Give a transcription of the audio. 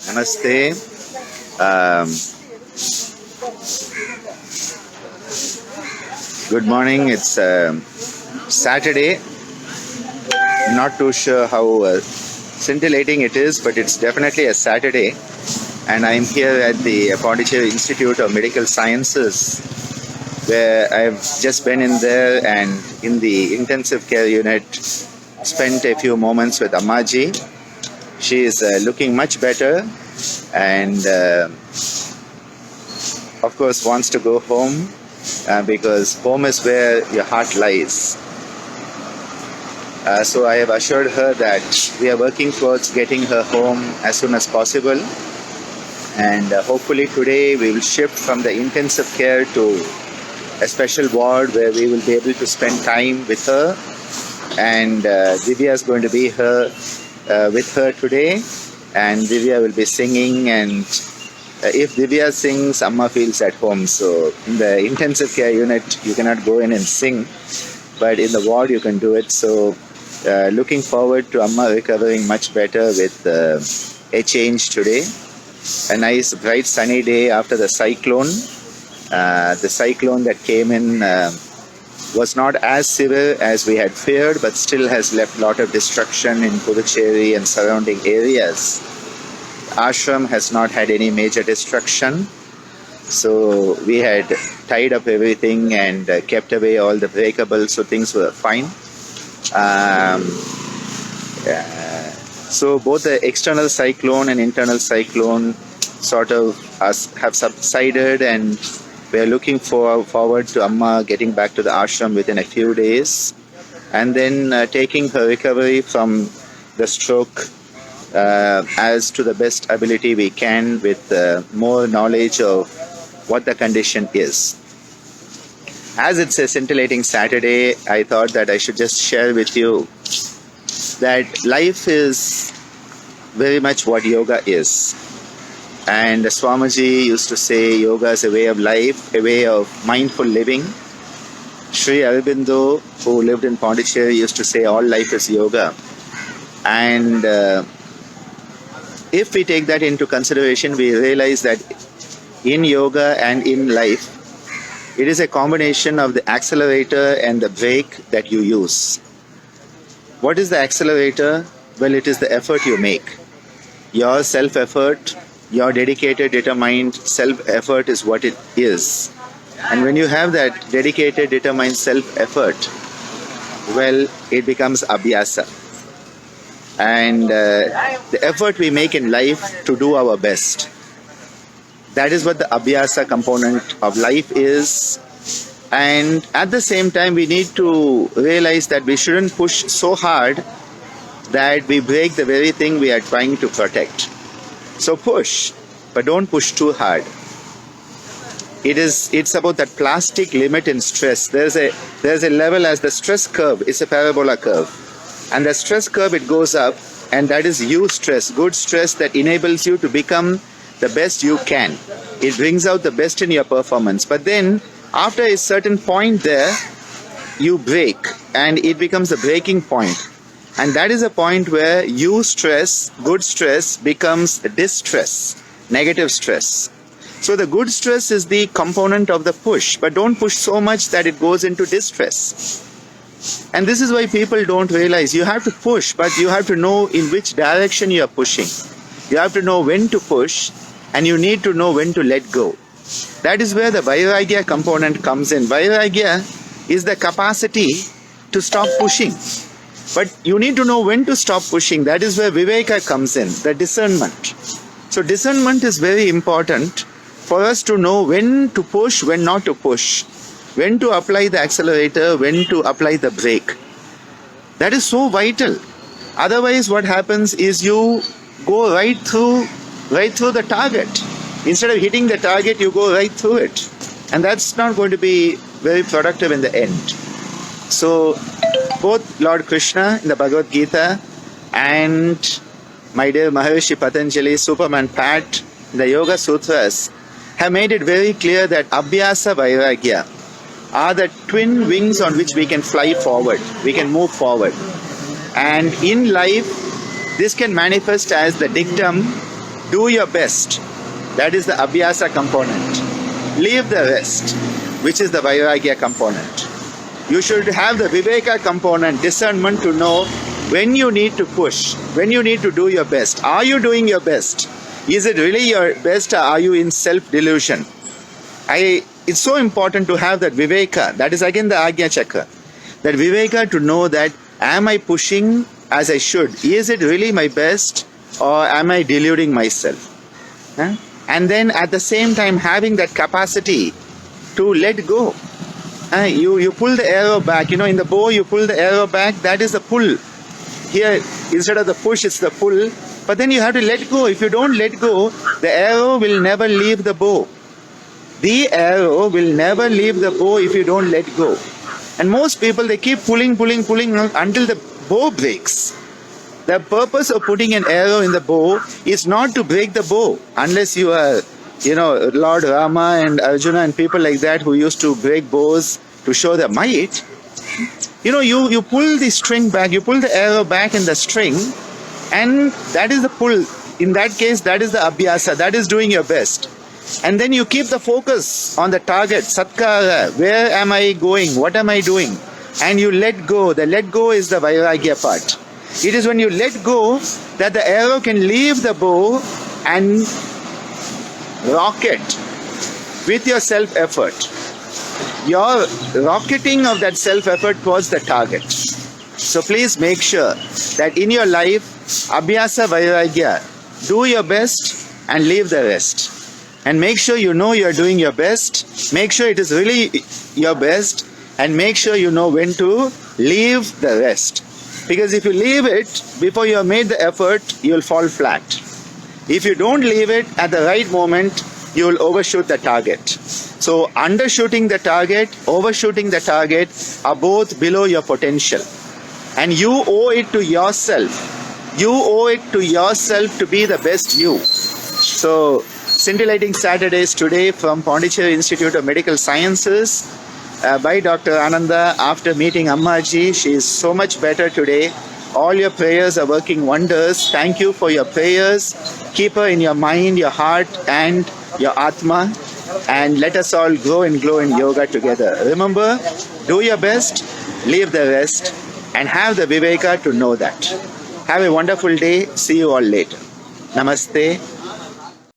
Namaste. Um, Good morning. It's Saturday. Not too sure how scintillating it is, but it's definitely a Saturday. And I'm here at the Pondicherry Institute of Medical Sciences, where I've just been in there and in the intensive care unit, spent a few moments with Ammaji. She is looking much better and of course wants to go home because home is where your heart lies. So I have assured her that we are working towards getting her home as soon as possible, and hopefully today we will shift from the intensive care to a special ward where we will be able to spend time with her, and Divya is going to be with her today, and Divya will be singing, and if Divya sings, Amma feels at home. So in the intensive care unit you cannot go in and sing, but in the ward you can do it. So looking forward to Amma recovering much better with a change today. A nice bright sunny day after the cyclone. The cyclone that came in was not as severe as we had feared, but still has left a lot of destruction in Puducherry and surrounding areas. Ashram has not had any major destruction, so we had tied up everything and kept away all the breakables, so things were fine. So both the external cyclone and internal cyclone sort of have subsided, and we are looking forward to Amma getting back to the ashram within a few days, and then taking her recovery from the stroke as to the best ability we can, with more knowledge of what the condition is. As it's a scintillating Saturday, I thought that I should just share with you that life is very much what yoga is. And Swamiji used to say yoga is a way of life, a way of mindful living. Sri Aurobindo, who lived in Pondicherry, used to say all life is yoga. And if we take that into consideration, we realize that in yoga and in life, it is a combination of the accelerator and the brake that you use. What is the accelerator? Well, it is the effort you make. Your self-effort, your dedicated, determined self-effort is what it is. And when you have that dedicated, determined self-effort, well, it becomes Abhyasa. And the effort we make in life to do our best, that is what the Abhyasa component of life is. And at the same time, we need to realize that we shouldn't push so hard that we break the very thing we are trying to protect. So push, but don't push too hard. It's about that plastic limit in stress. There's a level, as the stress curve is a parabola curve. And the stress curve, it goes up, and that is stress, good stress that enables you to become the best you can. It brings out the best in your performance. But then, after a certain point there, you break, and it becomes a breaking point. And that is a point where stress, good stress, becomes distress, negative stress. So the good stress is the component of the push, but don't push so much that it goes into distress. And this is why people don't realize you have to push, but you have to know in which direction you are pushing. You have to know when to push, and you need to know when to let go. That is where the Vairagya component comes in. Vairagya is the capacity to stop pushing. But you need to know when to stop pushing. That is where Viveka comes in, the discernment. So discernment is very important for us to know when to push, when not to push. When to apply the accelerator, when to apply the brake. That is so vital. Otherwise, what happens is you go right through the target. Instead of hitting the target, you go right through it. And that's not going to be very productive in the end. So, both Lord Krishna in the Bhagavad Gita and my dear Maharishi Patanjali, Superman Pat, in the Yoga Sutras, have made it very clear that Abhyasa Vairagya are the twin wings on which we can fly forward, we can move forward. And in life, this can manifest as the dictum, do your best. That is the Abhyasa component. Leave the rest, which is the Vairagya component. You should have the Viveka component, discernment to know when you need to push, when you need to do your best. Are you doing your best? Is it really your best, or are you in self-delusion? It's so important to have that Viveka. That is again the Agya Chakra. That Viveka to know that, am I pushing as I should? Is it really my best, or am I deluding myself? Huh? And then at the same time having that capacity to let go. You pull the arrow back. In the bow you pull the arrow back. That is the pull. Here, instead of the push, it's the pull. But then you have to let go. If you don't let go, the arrow will never leave the bow. The arrow will never leave the bow if you don't let go. And most people, they keep pulling until the bow breaks. The purpose of putting an arrow in the bow is not to break the bow, unless you are, Lord Rama and Arjuna and people like that who used to break bows to show their might. You pull the string back, you pull the arrow back in the string, and that is the pull. In that case, that is the Abhyasa, that is doing your best. And then you keep the focus on the target, Satkara, where am I going, what am I doing? And you let go. The let go is the Vairagya part. It is when you let go that the arrow can leave the bow and rocket with your self-effort. Your rocketing of that self-effort towards the target. So please make sure that in your life, Abhyasa Vairagya, do your best and leave the rest. And make sure you know you are doing your best. Make sure it is really your best. And make sure you know when to leave the rest. Because if you leave it before you have made the effort, you will fall flat. If you don't leave it at the right moment, you will overshoot the target. So undershooting the target, overshooting the target are both below your potential. And you owe it to yourself. You owe it to yourself to be the best you. So Scintillating Saturdays today from Pondicherry Institute of Medical Sciences by Dr. Ananda. After meeting Ammaji, she is so much better today. All your prayers are working wonders. Thank you for your prayers. Keep her in your mind, your heart and your Atma. And let us all grow and glow in yoga together. Remember, do your best, leave the rest, and have the Viveka to know that. Have a wonderful day. See you all later. Namaste.